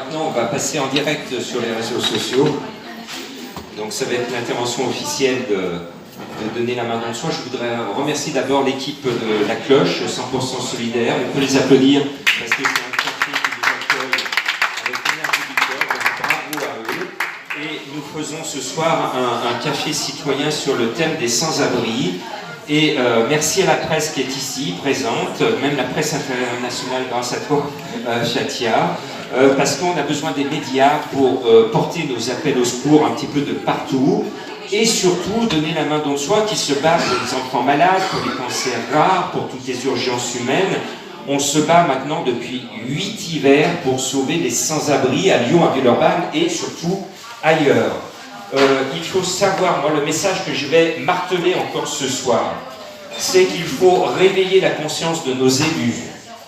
maintenant, on va passer en direct sur les réseaux sociaux. Donc ça va être l'intervention officielle de Donner la main dans le soin. Je voudrais remercier d'abord l'équipe de La Cloche, 100% solidaire. On peut les applaudir parce que c'est un café qui nous accueille avec l'énergie du cœur. Donc bravo à eux. Et nous faisons ce soir un café citoyen sur le thème des sans-abri. Et merci à la presse qui est ici, présente, même la presse internationale grâce à toi, Chatia, parce qu'on a besoin des médias pour porter nos appels au secours un petit peu de partout, et surtout donner la main dans le soin qui se bat pour les enfants malades, pour les cancers rares, pour toutes les urgences humaines. On se bat maintenant depuis 8 hivers pour sauver les sans-abri à Lyon, à Villeurbanne et surtout ailleurs. Il faut savoir, moi le message que je vais marteler encore ce soir, c'est qu'il faut réveiller la conscience de nos élus.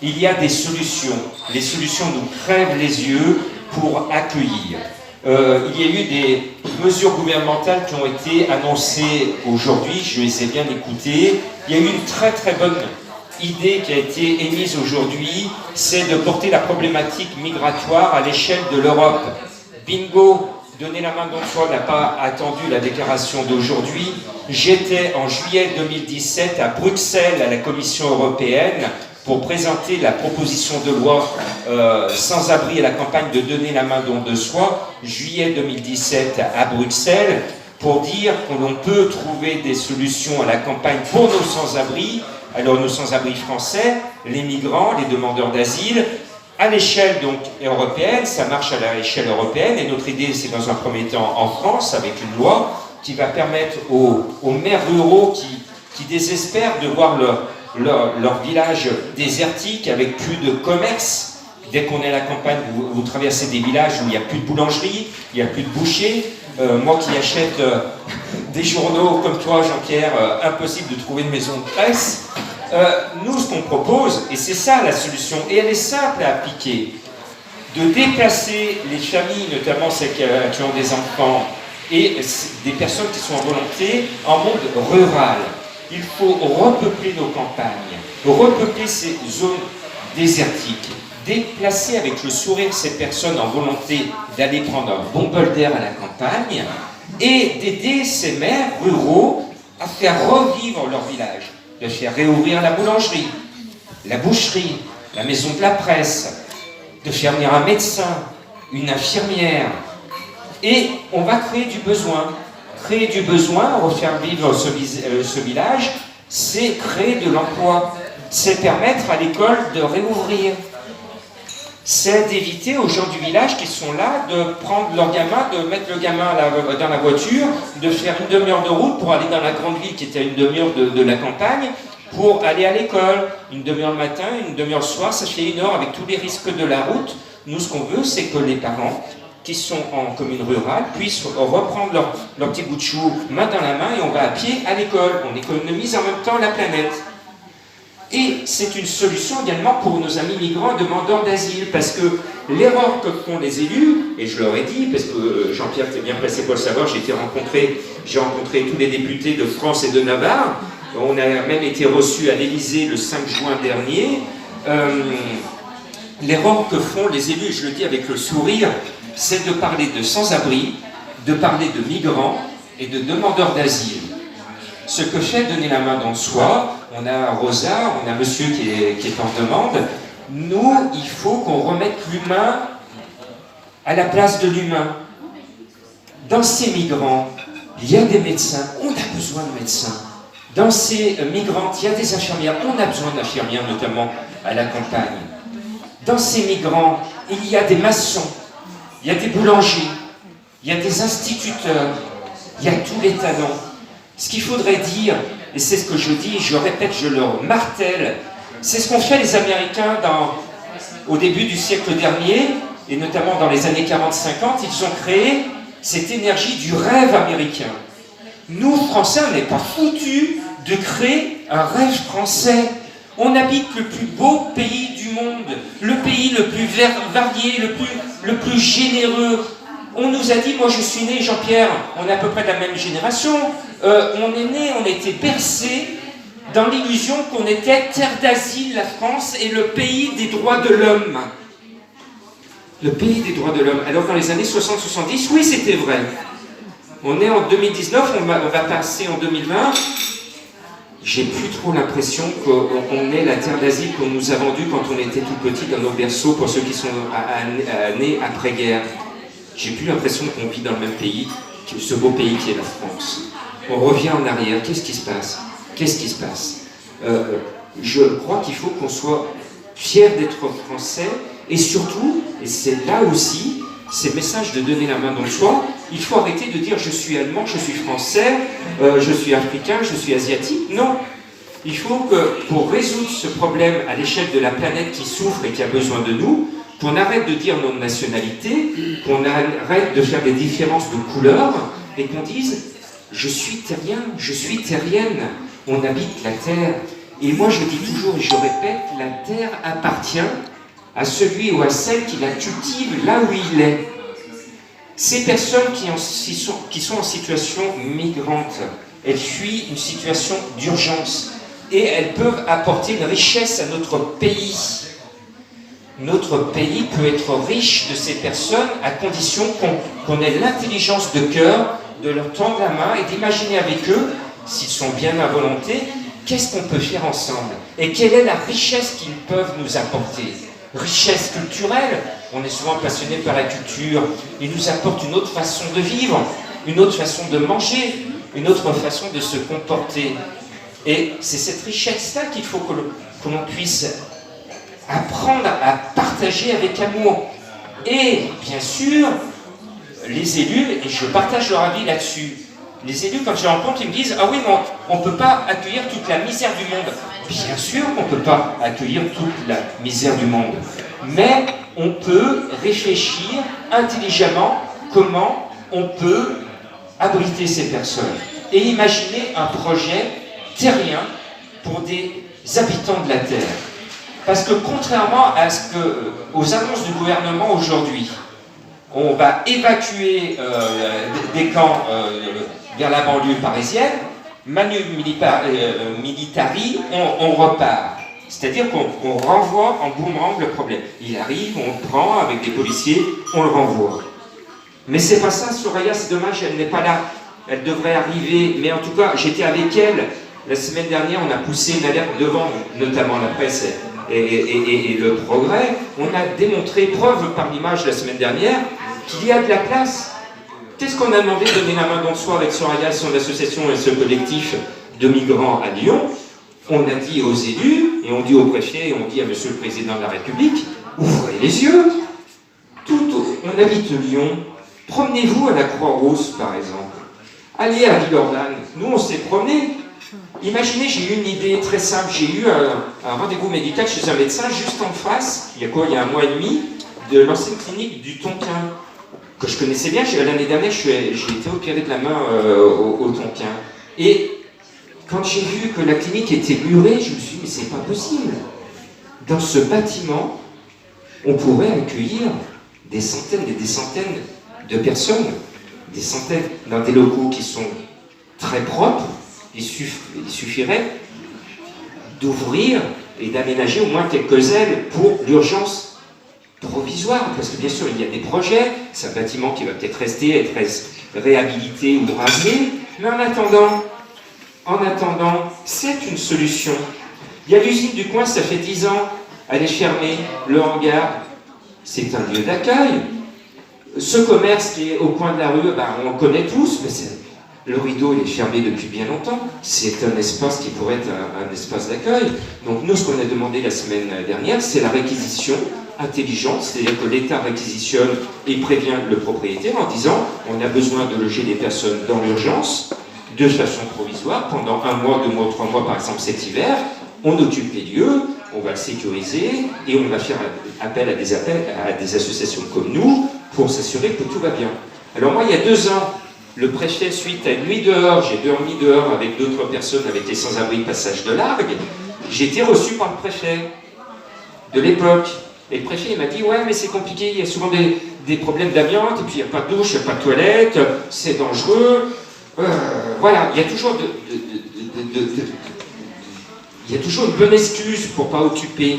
Il y a des solutions. Les solutions nous crèvent les yeux pour accueillir. Il y a eu des mesures gouvernementales qui ont été annoncées aujourd'hui, je les ai bien écoutées. Il y a eu une très très bonne idée qui a été émise aujourd'hui, c'est de porter la problématique migratoire à l'échelle de l'Europe. Bingo! Donner la main dans le soin n'a pas attendu la déclaration d'aujourd'hui. J'étais en juillet 2017 à Bruxelles, à la Commission européenne, pour présenter la proposition de loi sans-abri à la campagne de Donner la main dans le soin, juillet 2017 à Bruxelles, pour dire qu'on peut trouver des solutions à la campagne pour nos sans-abri. Alors nos sans-abri français, les migrants, les demandeurs d'asile, à l'échelle donc européenne, ça marche à l'échelle européenne, et notre idée c'est dans un premier temps en France, avec une loi qui va permettre aux maires ruraux qui désespèrent de voir leur village désertique avec plus de commerce. Dès qu'on est à la campagne, vous traversez des villages où il n'y a plus de boulangerie, il n'y a plus de boucher. Moi qui achète des journaux comme toi Jean-Pierre, impossible de trouver une maison de presse. Nous, ce qu'on propose, et c'est ça la solution, et elle est simple à appliquer, de déplacer les familles, notamment celles qui ont des enfants, et des personnes qui sont en volonté, en monde rural. Il faut repeupler nos campagnes, repeupler ces zones désertiques, déplacer avec le sourire ces personnes en volonté d'aller prendre un bon bol d'air à la campagne, et d'aider ces maires ruraux à faire revivre leur village. De faire réouvrir la boulangerie, la boucherie, la maison de la presse, de faire venir un médecin, une infirmière. Et on va créer du besoin. Créer du besoin, refaire vivre ce village, c'est créer de l'emploi. C'est permettre à l'école de réouvrir. C'est d'éviter aux gens du village qui sont là de prendre leur gamin, de mettre le gamin dans la voiture, de faire une demi-heure de route pour aller dans la grande ville qui était à une demi-heure de la campagne, pour aller à l'école. Une demi-heure le matin, une demi-heure le soir, ça fait 1 heure avec tous les risques de la route. Nous, ce qu'on veut, c'est que les parents qui sont en commune rurale puissent reprendre leur petit bout de chou main dans la main et on va à pied à l'école. On économise en même temps la planète. Et c'est une solution également pour nos amis migrants demandeurs d'asile, parce que l'erreur que font les élus, et je leur ai dit, parce que Jean-Pierre était bien placé pour le savoir, j'ai rencontré tous les députés de France et de Navarre, on a même été reçus à l'Élysée le 5 juin dernier. L'erreur que font les élus, et je le dis avec le sourire, c'est de parler de sans-abri, de parler de migrants et de demandeurs d'asile. Ce que fait Donner la main dans le soin, on a Rosa, on a monsieur qui est en demande. Nous, il faut qu'on remette l'humain à la place de l'humain. Dans ces migrants, il y a des médecins, on a besoin de médecins. Dans ces migrantes, il y a des infirmières, on a besoin d'infirmières, notamment à la campagne. Dans ces migrants, il y a des maçons, il y a des boulangers, il y a des instituteurs, il y a tous les talents. Ce qu'il faudrait dire, et c'est ce que je dis, je répète, je le martèle, c'est ce qu'ont fait les Américains au début du siècle dernier, et notamment dans les années 40-50, ils ont créé cette énergie du rêve américain. Nous, Français, on n'est pas foutus de créer un rêve français. On habite le plus beau pays du monde, le pays le plus varié, le plus généreux. On nous a dit, moi je suis né, Jean-Pierre, on est à peu près de la même génération, on est né, on a été bercé dans l'illusion qu'on était terre d'asile, la France, et le pays des droits de l'homme. Le pays des droits de l'homme. Alors dans les années 60-70, oui, c'était vrai. On est en 2019, on va passer en 2020. J'ai plus trop l'impression qu'on est la terre d'Asie qu'on nous a vendue quand on était tout petit dans nos berceaux, pour ceux qui sont nés après-guerre. J'ai plus l'impression qu'on vit dans le même pays, ce beau pays qui est la France. On revient en arrière. Qu'est-ce qui se passe? Qu'est-ce qui se passe? Je crois qu'il faut qu'on soit fiers d'être français, et surtout, et c'est là aussi, ces messages de donner la main dans le soi, il faut arrêter de dire je suis allemand, je suis français, je suis africain, je suis asiatique. Non. Il faut que, pour résoudre ce problème à l'échelle de la planète qui souffre et qui a besoin de nous, qu'on arrête de dire notre nationalité, qu'on arrête de faire des différences de couleurs, et qu'on dise je suis terrien, je suis terrienne, on habite la terre. Et moi je dis toujours, et je répète, la terre appartient à celui ou à celle qui la cultive là où il est. Ces personnes qui sont en situation migrante, elles fuient une situation d'urgence et elles peuvent apporter une richesse à notre pays. Notre pays peut être riche de ces personnes à condition qu'on ait l'intelligence de cœur de leur tendre la main et d'imaginer avec eux, s'ils sont bien à volonté, qu'est-ce qu'on peut faire ensemble et quelle est la richesse qu'ils peuvent nous apporter. Richesse culturelle, on est souvent passionné par la culture, ils nous apportent une autre façon de vivre, une autre façon de manger, une autre façon de se comporter. Et c'est cette richesse-là qu'il faut que l'on puisse apprendre à partager avec amour. Et bien sûr, les élus, et je partage leur avis là-dessus, les élus, quand je les rencontre, ils me disent « Ah oui, mais on ne peut pas accueillir toute la misère du monde. » Bien sûr qu'on ne peut pas accueillir toute la misère du monde. Mais on peut réfléchir intelligemment comment on peut abriter ces personnes. Et imaginer un projet terrien pour des habitants de la Terre. Parce que contrairement aux annonces du gouvernement aujourd'hui, on va évacuer des camps vers la banlieue parisienne, manu militari, on repart. C'est-à-dire qu'on renvoie en boomerang le problème. Il arrive, on le prend avec des policiers, on le renvoie. Mais c'est pas ça, Soraya, c'est dommage, elle n'est pas là. Elle devrait arriver, mais en tout cas, j'étais avec elle. La semaine dernière, on a poussé une alerte devant, notamment la presse et le Progrès. On a démontré, preuve par l'image la semaine dernière, qu'il y a de la place. Qu'est-ce qu'on a demandé de donner la main dans le soi avec Soraya, son association et ce collectif de migrants à Lyon? On a dit aux élus, et on dit au préfet, et on dit à Monsieur le Président de la République, ouvrez les yeux. On habite Lyon, promenez-vous à la Croix-Rousse, par exemple. Allez à Villeurbanne. Nous, on s'est promenés. Imaginez, j'ai eu une idée très simple. J'ai eu un rendez-vous médical chez un médecin juste en face, il y a un mois et demi, de l'ancienne clinique du Tonkin, que je connaissais bien. L'année dernière, j'ai été opéré de la main au Tonkin. Et quand j'ai vu que la clinique était murée, je me suis dit, mais c'est pas possible. Dans ce bâtiment, on pourrait accueillir des centaines et des centaines de personnes, des centaines dans des locaux qui sont très propres. Il suffirait d'ouvrir et d'aménager au moins quelques ailes pour l'urgence provisoire, parce que bien sûr il y a des projets, c'est un bâtiment qui va peut-être rester, être réhabilité ou rasé, mais en attendant, c'est une solution. Il y a l'usine du coin, ça fait 10 ans, elle est fermée, le hangar, c'est un lieu d'accueil. Ce commerce qui est au coin de la rue, on le connaît tous, mais le rideau il est fermé depuis bien longtemps. C'est un espace qui pourrait être un espace d'accueil. Donc nous, ce qu'on a demandé la semaine dernière, c'est la réquisition intelligente, c'est-à-dire que l'État réquisitionne et prévient le propriétaire en disant on a besoin de loger des personnes dans l'urgence, de façon provisoire, pendant 1 mois, 2 mois, 3 mois, par exemple cet hiver, on occupe les lieux, on va le sécuriser et on va faire appel à des associations comme nous pour s'assurer que tout va bien. Alors moi, il y a 2 ans, le préfet, suite à une nuit dehors, j'ai dormi dehors avec d'autres personnes avec les sans-abri passage de Largue, j'ai été reçu par le préfet de l'époque. Et le préfet il m'a dit, ouais mais c'est compliqué, il y a souvent des problèmes d'amiante, et puis il n'y a pas de douche, il n'y a pas de toilette, c'est dangereux. Voilà, il y a toujours il y a toujours une bonne excuse pour ne pas occuper.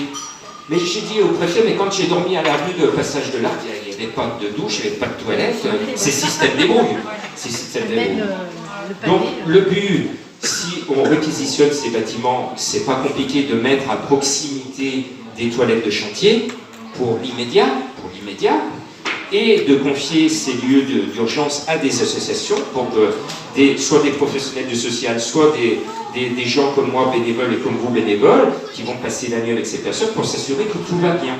Mais j'ai dit au préfet, mais quand j'ai dormi à la rue de Passage de l'Arc, il n'y avait pas de douche, il n'y avait pas de toilette, c'est système débrouille. C'est système débrouille. Donc le but, si on réquisitionne ces bâtiments, c'est pas compliqué de mettre à proximité des toilettes de chantier pour l'immédiat, et de confier ces lieux d'urgence à des associations pour que soit des professionnels du social, soit des gens comme moi bénévoles et comme vous bénévoles qui vont passer la nuit avec ces personnes pour s'assurer que tout va bien.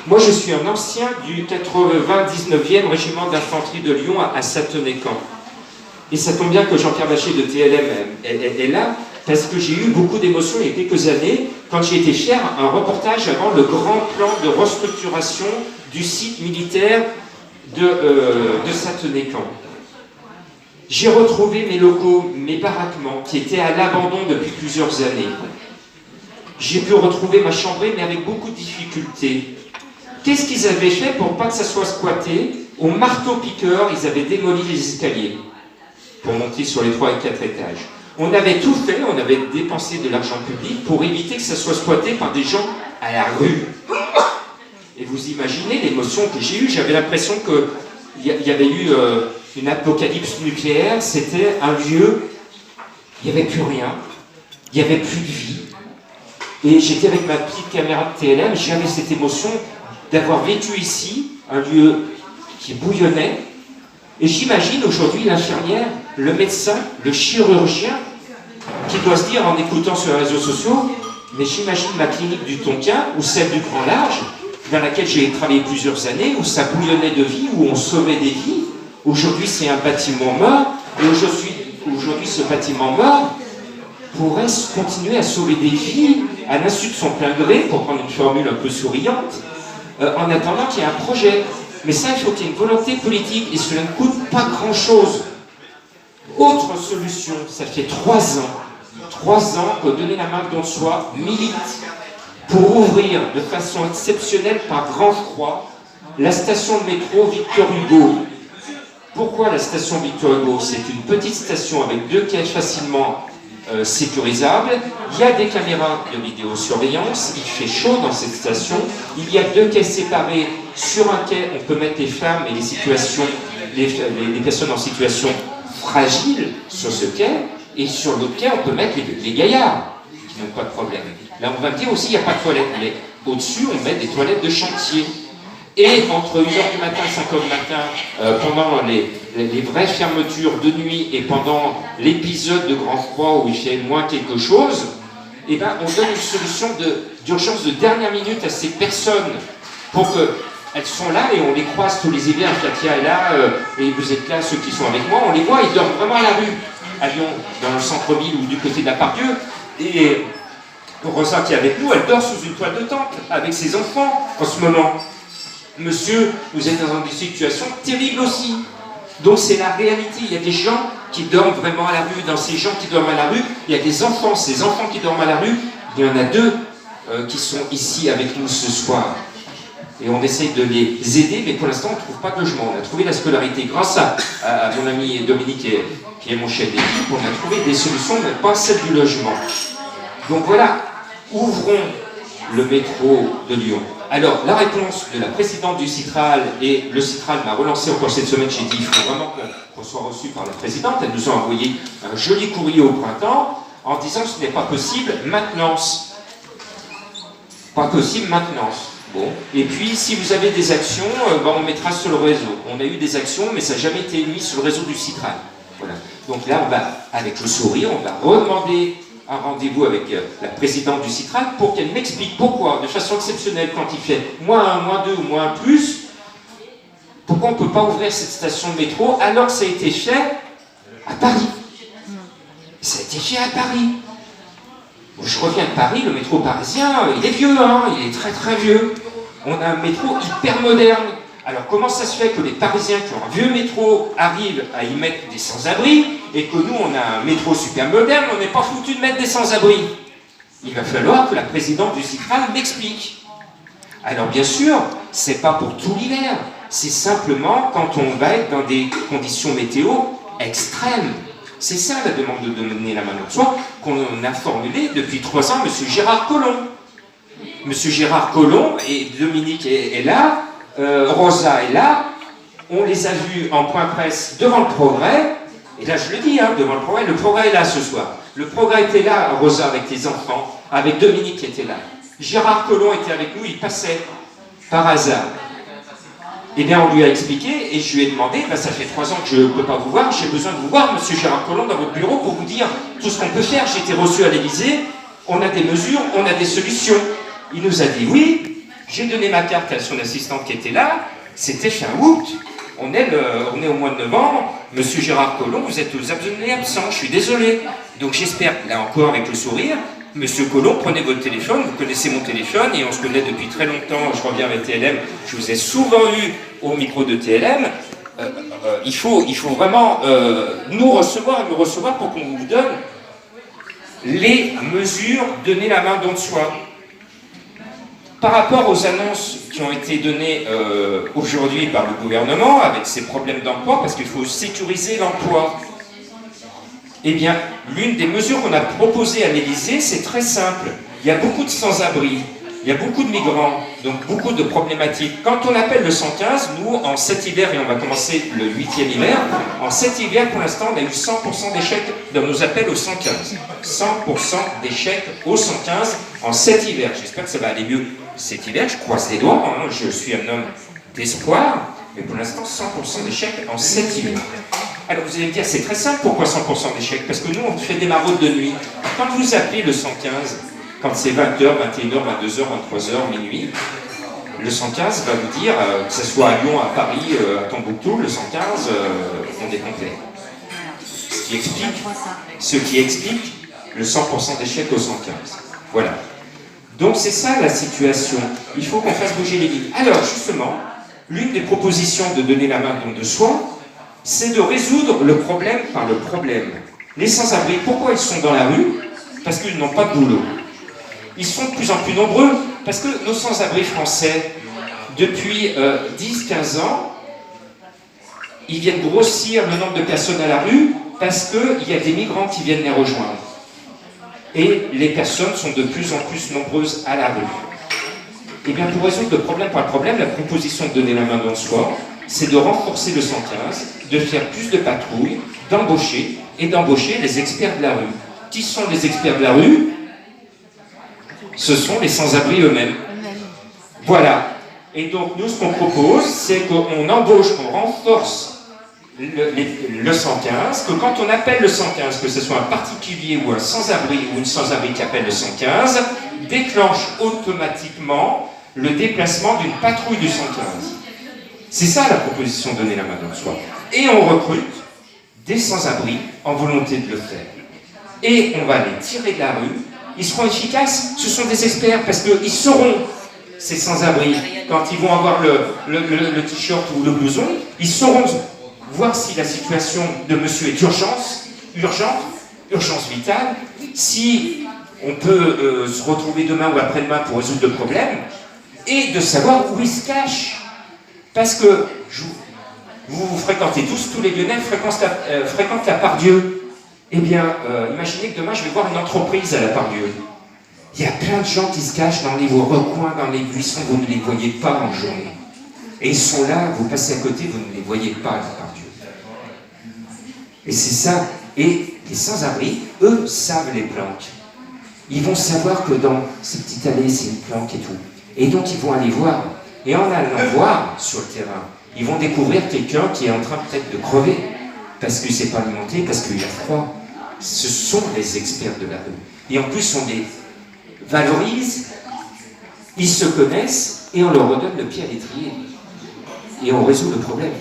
Moi je suis un ancien du 99e régiment d'infanterie de Lyon à Sathonay-Camp. Et ça tombe bien que Jean-Pierre Bachet de TLM est là, parce que j'ai eu beaucoup d'émotions il y a quelques années, quand j'ai été faire un reportage avant le grand plan de restructuration du site militaire de Sathonay-Camp. J'ai retrouvé mes locaux, mes baraquements, qui étaient à l'abandon depuis plusieurs années. J'ai pu retrouver ma chambrée, mais avec beaucoup de difficultés. Qu'est-ce qu'ils avaient fait pour pas que ça soit squatté? Au marteau-piqueur, ils avaient démoli les escaliers pour monter sur les 3 et 4 étages. On avait tout fait, on avait dépensé de l'argent public pour éviter que ça soit squatté par des gens à la rue. Et vous imaginez l'émotion que j'ai eue, j'avais l'impression qu'il y avait eu une apocalypse nucléaire, c'était un lieu, il n'y avait plus rien, il n'y avait plus de vie. Et j'étais avec ma petite caméra de TLM, j'avais cette émotion d'avoir vécu ici, un lieu qui bouillonnait. Et j'imagine aujourd'hui l'infirmière, le médecin, le chirurgien, qui doit se dire en écoutant sur les réseaux sociaux, mais j'imagine ma clinique du Tonkin ou celle du Grand Large, dans laquelle j'ai travaillé plusieurs années, où ça bouillonnait de vie, où on sauvait des vies. Aujourd'hui, c'est un bâtiment mort, et aujourd'hui, ce bâtiment mort pourrait continuer à sauver des vies à l'insu de son plein gré, pour prendre une formule un peu souriante, en attendant qu'il y ait un projet. Mais ça, il faut qu'il y ait une volonté politique, et cela ne coûte pas grand-chose. Autre solution, ça fait 3 ans que Donner la main de soi milite pour ouvrir de façon exceptionnelle par grand froid la station de métro Victor Hugo. Pourquoi la station Victor Hugo? C'est une petite station avec 2 quais facilement sécurisables. Il y a des caméras de vidéosurveillance, il fait chaud dans cette station, il y a 2 quais séparés. Sur un quai, on peut mettre les femmes et les personnes en situation fragile sur ce quai, et sur l'autre quai, on peut mettre les gaillards qui n'ont pas de problème. Là, on va me dire aussi, il n'y a pas de toilettes, mais au-dessus, on met des toilettes de chantier. Et entre 1h du matin et 5h du matin, pendant les vraies fermetures de nuit et pendant l'épisode de grand froid où il fait moins quelque chose, eh ben, on donne une solution d'urgence de dernière minute à ces personnes pour que elles sont là et on les croise tous les hivers. Katia est là, et vous êtes là, ceux qui sont avec moi, on les voit, ils dorment vraiment à la rue, à Lyon, dans le centre-ville ou du côté de la Pardieu. Et Rosa qui est avec nous, elle dort sous une toile de tente avec ses enfants en ce moment. Monsieur, vous êtes dans une situation terrible aussi. Donc c'est la réalité, il y a des gens qui dorment vraiment à la rue. Dans ces gens qui dorment à la rue, il y a des enfants, ces enfants qui dorment à la rue, il y en a 2 qui sont ici avec nous ce soir. Et on essaye de les aider, mais pour l'instant, on ne trouve pas de logement. On a trouvé la scolarité grâce à mon ami Dominique, qui est mon chef d'équipe. On a trouvé des solutions, mais pas celle du logement. Donc voilà, ouvrons le métro de Lyon. Alors, la réponse de la présidente du Citral, et le Citral m'a relancé encore cette semaine, j'ai dit, il faut vraiment qu'on soit reçu par la présidente. Elle nous a envoyé un joli courrier au printemps, en disant que ce n'est pas possible, maintenance. Pas possible, maintenance. Bon. Et puis, si vous avez des actions, on mettra sur le réseau. On a eu des actions, mais ça n'a jamais été mis sur le réseau du Citral. Voilà. Donc là, on va, avec le sourire, on va redemander un rendez-vous avec la présidente du Citral pour qu'elle m'explique pourquoi, de façon exceptionnelle, quand il fait -1, -2 ou -, pourquoi on ne peut pas ouvrir cette station de métro alors que ça a été fait à Paris. Ça a été fait à Paris. Bon, je reviens de Paris, le métro parisien, il est vieux, hein, il est très très vieux. On a un métro hyper moderne. Alors comment ça se fait que les Parisiens qui ont un vieux métro arrivent à y mettre des sans-abri et que nous on a un métro super moderne, on n'est pas foutu de mettre des sans-abri? Il va falloir que la présidente du Citral m'explique. Alors bien sûr, c'est pas pour tout l'hiver, c'est simplement quand on va être dans des conditions météo extrêmes. C'est ça la demande de Donner la main de soi qu'on a formulée depuis 3 ans, M. Gérard Collomb. Monsieur Gérard Collomb et Dominique est là, Rosa est là, on les a vus en point presse devant le Progrès, et là je le dis, hein, devant le Progrès est là ce soir. Le Progrès était là, Rosa avec les enfants, avec Dominique qui était là. Gérard Collomb était avec nous, il passait par hasard. Eh bien, on lui a expliqué et je lui ai demandé, ben, ça fait 3 ans que je ne peux pas vous voir, j'ai besoin de vous voir, monsieur Gérard Collomb, dans votre bureau pour vous dire tout ce qu'on peut faire. J'ai été reçu à l'Élysée, on a des mesures, on a des solutions. Il nous a dit oui, j'ai donné ma carte à son assistante qui était là, c'était fin août, on est au mois de novembre, monsieur Gérard Collomb, vous êtes absolument absent, je suis désolé. Donc j'espère, là encore avec le sourire, monsieur Collomb, prenez votre téléphone, vous connaissez mon téléphone et on se connaît depuis très longtemps, je reviens avec TLM, je vous ai souvent eu au micro de TLM, il faut vraiment nous recevoir et me recevoir pour qu'on vous donne les mesures, donner la main don de soi. Par rapport aux annonces qui ont été données aujourd'hui par le gouvernement, avec ces problèmes d'emploi, parce qu'il faut sécuriser l'emploi, eh bien, l'une des mesures qu'on a proposées à l'Élysée, c'est très simple. Il y a beaucoup de sans-abri, il y a beaucoup de migrants, donc beaucoup de problématiques. Quand on appelle le 115, nous, en 7 hivers, et on va commencer le 8e hiver, en 7 hivers, pour l'instant, on a eu 100% d'échecs dans nos appels au 115. 100% d'échecs au 115 en 7 hivers. J'espère que ça va aller mieux cet hiver, je croise les doigts, hein, je suis un homme d'espoir, mais pour l'instant, 100% d'échecs en 7 hivers. Alors vous allez me dire, c'est très simple, pourquoi 100% d'échecs? Parce que nous, on fait des maraudes de nuit. Quand vous appelez le 115, quand c'est 20h, 21h, 22h, 23h, minuit, le 115 va vous dire, que ce soit à Lyon, à Paris, à Tombouctou, le 115, on est complet. Ce qui explique le 100% d'échecs au 115. Voilà. Donc c'est ça la situation. Il faut qu'on fasse bouger les lignes. Alors justement, l'une des propositions de donner la main don de soi, c'est de résoudre le problème par le problème. Les sans-abri, pourquoi ils sont dans la rue? Parce qu'ils n'ont pas de boulot. Ils sont de plus en plus nombreux, parce que nos sans-abri français, depuis 10-15 ans, ils viennent grossir le nombre de personnes à la rue, parce qu'il y a des migrants qui viennent les rejoindre. Et les personnes sont de plus en plus nombreuses à la rue. Et bien pour résoudre le problème par le problème, la proposition de donner la main dans soi, c'est de renforcer le 115, de faire plus de patrouilles, d'embaucher les experts de la rue. Qui sont les experts de la rue? Ce sont les sans-abri eux-mêmes. Voilà. Et donc nous, ce qu'on propose, c'est qu'on embauche, qu'on renforce le 115, que quand on appelle le 115, que ce soit un particulier ou un sans-abri ou une sans-abri qui appelle le 115, déclenche automatiquement le déplacement d'une patrouille du 115. C'est ça la proposition de donner la main dans soi. Et on recrute des sans-abri en volonté de le faire. Et on va les tirer de la rue, ils seront efficaces, ce sont des experts, parce qu'ils sauront, ces sans-abri, quand ils vont avoir le t-shirt ou le blouson, ils sauront voir si la situation de monsieur est urgente, urgence vitale, si on peut se retrouver demain ou après-demain pour résoudre le problème, et de savoir où il se cache. Parce que vous fréquentez tous les Lyonnais fréquentent la Part-Dieu. Eh bien, imaginez que demain je vais voir une entreprise à la Part-Dieu. Il y a plein de gens qui se cachent dans les recoins, dans les buissons, vous ne les voyez pas en journée. Et ils sont là, vous passez à côté, vous ne les voyez pas à la Part-Dieu. Et c'est ça. Et les sans-abri, eux, savent les planques. Ils vont savoir que dans ces petites allées, c'est une planque et tout. Et donc, ils vont aller voir. Et en allant voir sur le terrain, ils vont découvrir quelqu'un qui est en train peut-être de crever. Parce qu'il ne s'est pas alimenté, parce qu'il a froid. Ce sont les experts de la rue. Et en plus, on les valorise, ils se connaissent, et on leur redonne le pied à l'étrier. Et on résout le problème.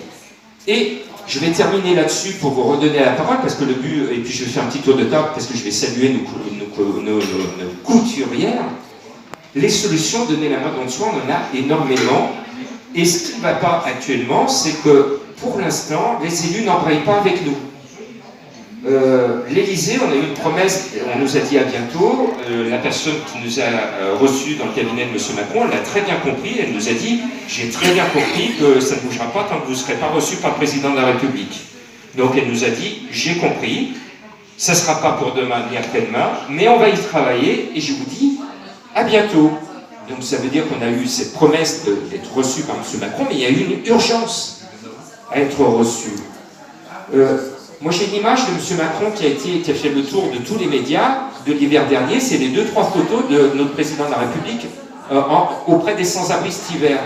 Et je vais terminer là-dessus pour vous redonner la parole, parce que le but, et puis je vais faire un petit tour de table, parce que je vais saluer nos couturières. Les solutions, donner la main dans le soin, on en a énormément. Et ce qui ne va pas actuellement, c'est que, pour l'instant, les élus n'embrayent pas avec nous. L'Élysée, on a eu une promesse, on nous a dit à bientôt, la personne qui nous a reçus dans le cabinet de M. Macron, elle l'a très bien compris, elle nous a dit, j'ai très bien compris que ça ne bougera pas tant que vous ne serez pas reçus par le président de la République. Donc elle nous a dit, j'ai compris, ça ne sera pas pour demain ni après-demain, mais on va y travailler, et je vous dis, à bientôt. Donc ça veut dire qu'on a eu cette promesse d'être reçu par M. Macron, mais il y a eu une urgence à être reçu. Moi j'ai une image de M. Macron qui a fait le tour de tous les médias de l'hiver dernier, c'est les 2-3 photos de notre président de la République auprès des sans-abri cet hiver.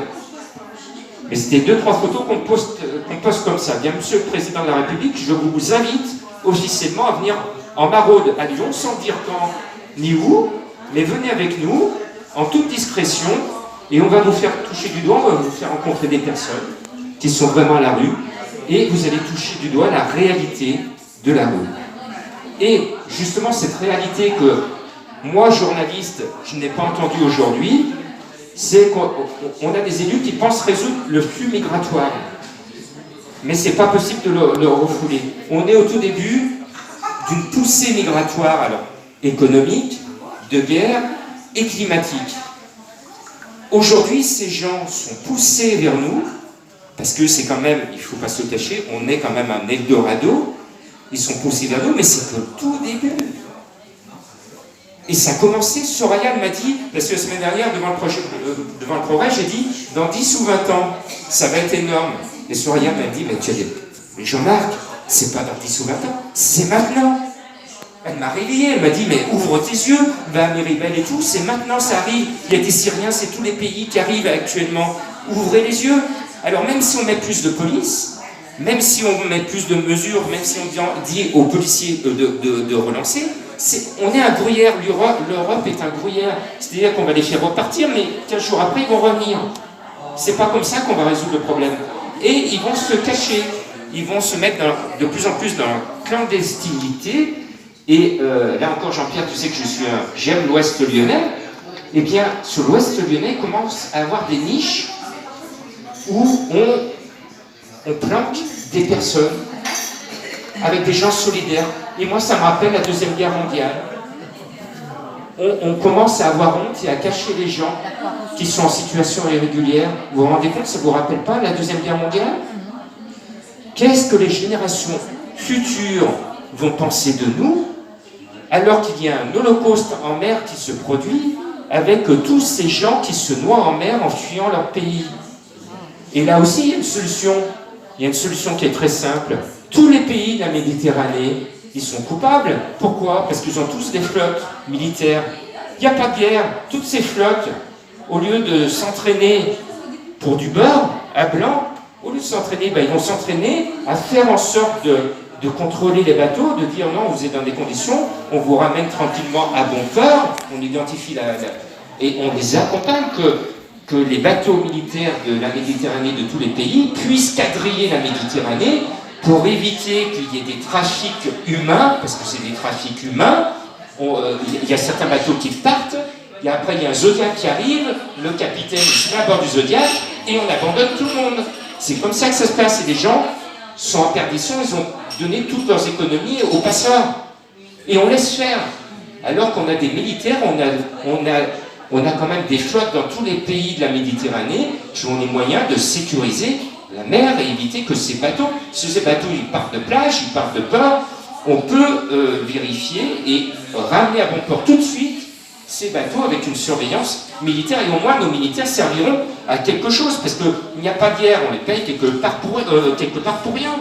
Mais c'était 2-3 photos qu'on poste comme ça. Bien, Monsieur le Président de la République, je vous invite officiellement à venir en maraude à Lyon, sans dire quand ni où, mais venez avec nous, en toute discrétion, et on va vous faire toucher du doigt, on va vous faire rencontrer des personnes qui sont vraiment à la rue, et vous allez toucher du doigt la réalité de la rue. Et justement, cette réalité que moi, journaliste, je n'ai pas entendue aujourd'hui, c'est qu'on a des élus qui pensent résoudre le flux migratoire. Mais c'est pas possible de le refouler. On est au tout début d'une poussée migratoire, alors économique, de guerre et climatique. Aujourd'hui, ces gens sont poussés vers nous, parce que c'est quand même, il ne faut pas se le cacher, on est quand même un Eldorado. Ils sont poussés vers nous, mais c'est que le tout début. Et ça a commencé, Soraya m'a dit, parce que la semaine dernière, devant le progrès, j'ai dit, dans 10 ou 20 ans, ça va être énorme. Et Soraya m'a dit, mais Jean-Marc, c'est pas dans 10 ou 20 ans, c'est maintenant. Elle m'a réveillé, elle m'a dit, mais ouvre tes yeux, va à Méribel et tout, c'est maintenant, ça arrive. Il y a des Syriens, c'est tous les pays qui arrivent actuellement. Ouvrez les yeux. Alors même si on met plus de police, même si on met plus de mesures, même si on dit aux policiers de relancer, on est un gruyère, l'Europe est un gruyère, c'est-à-dire qu'on va les faire repartir, mais 15 jours après, ils vont revenir. C'est pas comme ça qu'on va résoudre le problème. Et ils vont se cacher, ils vont se mettre de plus en plus dans la clandestinité, et là encore, Jean-Pierre, tu sais que j'aime l'Ouest lyonnais, et bien, sur l'Ouest lyonnais, il commence à avoir des niches où on planque des personnes avec des gens solidaires. Et moi, ça me rappelle la Deuxième Guerre mondiale. On commence à avoir honte et à cacher les gens qui sont en situation irrégulière. Vous vous rendez compte, ça ne vous rappelle pas la Deuxième Guerre mondiale? Qu'est-ce que les générations futures vont penser de nous alors qu'il y a un holocauste en mer qui se produit avec tous ces gens qui se noient en mer en fuyant leur pays? Et là aussi, il y a une solution. Il y a une solution qui est très simple. Tous les pays de la Méditerranée, ils sont coupables. Pourquoi? Parce qu'ils ont tous des flottes militaires. Il n'y a pas de guerre. Toutes ces flottes, au lieu de s'entraîner pour du beurre à blanc, au lieu de s'entraîner, ils vont s'entraîner à faire en sorte de contrôler les bateaux, de dire non, vous êtes dans des conditions, on vous ramène tranquillement à bon port, on identifie et on les accompagne que les bateaux militaires de la Méditerranée, de tous les pays, puissent quadriller la Méditerranée pour éviter qu'il y ait des trafics humains, parce que c'est des trafics humains. Il y a certains bateaux qui partent, et après il y a un Zodiac qui arrive, le capitaine se met à bord du Zodiac, et on abandonne tout le monde. C'est comme ça que ça se passe, et les gens sont en perdition, ils ont donné toutes leurs économies aux passeurs. Et on laisse faire. Alors qu'on a des militaires, on a quand même des flottes dans tous les pays de la Méditerranée qui ont les moyens de sécuriser la mer et éviter que ces bateaux, si ces bateaux ils partent de plage, ils partent de port, on peut vérifier et ramener à bon port tout de suite ces bateaux avec une surveillance militaire. Et au moins nos militaires serviront à quelque chose, parce qu'il n'y a pas de guerre, on les paye quelque part pour rien.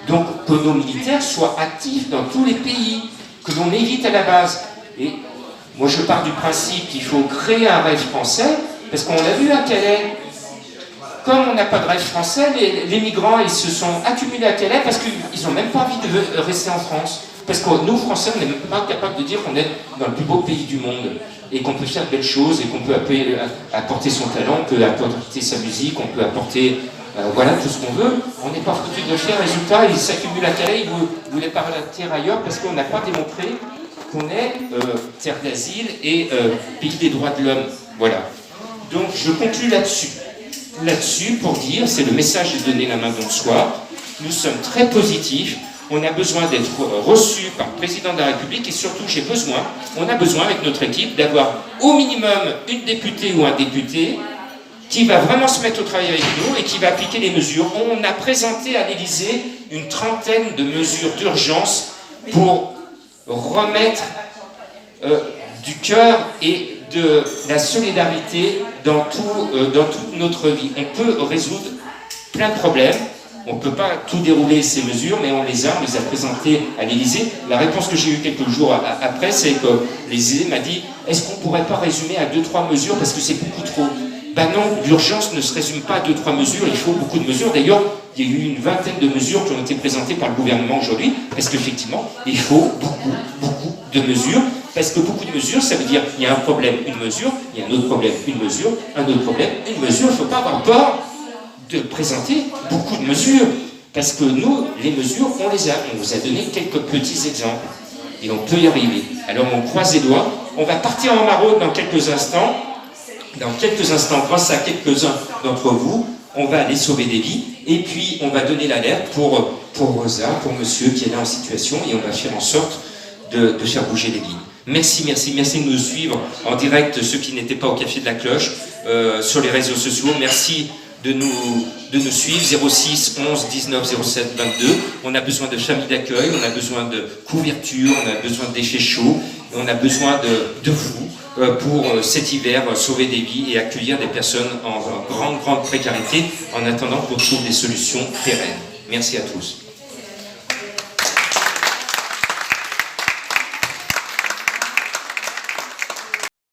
Donc que nos militaires soient actifs dans tous les pays, que l'on évite à la base. Et moi, je pars du principe qu'il faut créer un rêve français, parce qu'on l'a vu à Calais. Comme on n'a pas de rêve français, les migrants, ils se sont accumulés à Calais parce qu'ils n'ont même pas envie de rester en France. Parce que nous, Français, on n'est même pas capables de dire qu'on est dans le plus beau pays du monde et qu'on peut faire de belles choses et qu'on peut apporter son talent, on peut apporter sa musique, on peut apporter voilà, tout ce qu'on veut. On n'est pas foutu de le faire. Résultat, ils s'accumulent à Calais, ils voulaient partir ailleurs parce qu'on n'a pas démontré qu'on est terre d'asile et pays des droits de l'homme. Voilà. Donc je conclue là-dessus pour dire, c'est le message de donner la main dans le soir. Nous sommes très positifs. On a besoin d'être reçus par le président de la République et surtout, on a besoin avec notre équipe d'avoir au minimum une députée ou un député qui va vraiment se mettre au travail avec nous et qui va appliquer les mesures. On a présenté à l'Élysée une trentaine de mesures d'urgence pour remettre du cœur et de la solidarité dans toute notre vie. On peut résoudre plein de problèmes. On ne peut pas tout dérouler ces mesures, mais on les a présentées à l'Élysée. La réponse que j'ai eue quelques jours après, c'est que l'Élysée m'a dit « Est-ce qu'on ne pourrait pas résumer à 2-3 mesures parce que c'est beaucoup trop ?» Ben non, l'urgence ne se résume pas à 2-3 mesures, il faut beaucoup de mesures. D'ailleurs, il y a eu une vingtaine de mesures qui ont été présentées par le gouvernement aujourd'hui, parce qu'effectivement, il faut beaucoup de mesures, parce que beaucoup de mesures, ça veut dire il y a un problème, une mesure, il y a un autre problème, une mesure, un autre problème, une mesure. Il ne faut pas avoir peur de présenter beaucoup de mesures, parce que nous, les mesures, on les a. On vous a donné quelques petits exemples, et on peut y arriver. Alors on croise les doigts, on va partir en maraude dans quelques instants. Dans quelques instants, grâce à quelques-uns d'entre vous, on va aller sauver des vies, et puis on va donner l'alerte pour Rosa, pour monsieur qui est là en situation, et on va faire en sorte de faire bouger les lignes. Merci de nous suivre en direct, ceux qui n'étaient pas au Café de la Cloche, sur les réseaux sociaux. Merci de nous suivre, 06 11 19 07 22. On a besoin de familles d'accueil, on a besoin de couverture, on a besoin de déchets chauds, on a besoin de vous pour cet hiver sauver des vies et accueillir des personnes en grande précarité en attendant qu'on trouve des solutions pérennes. Merci à tous.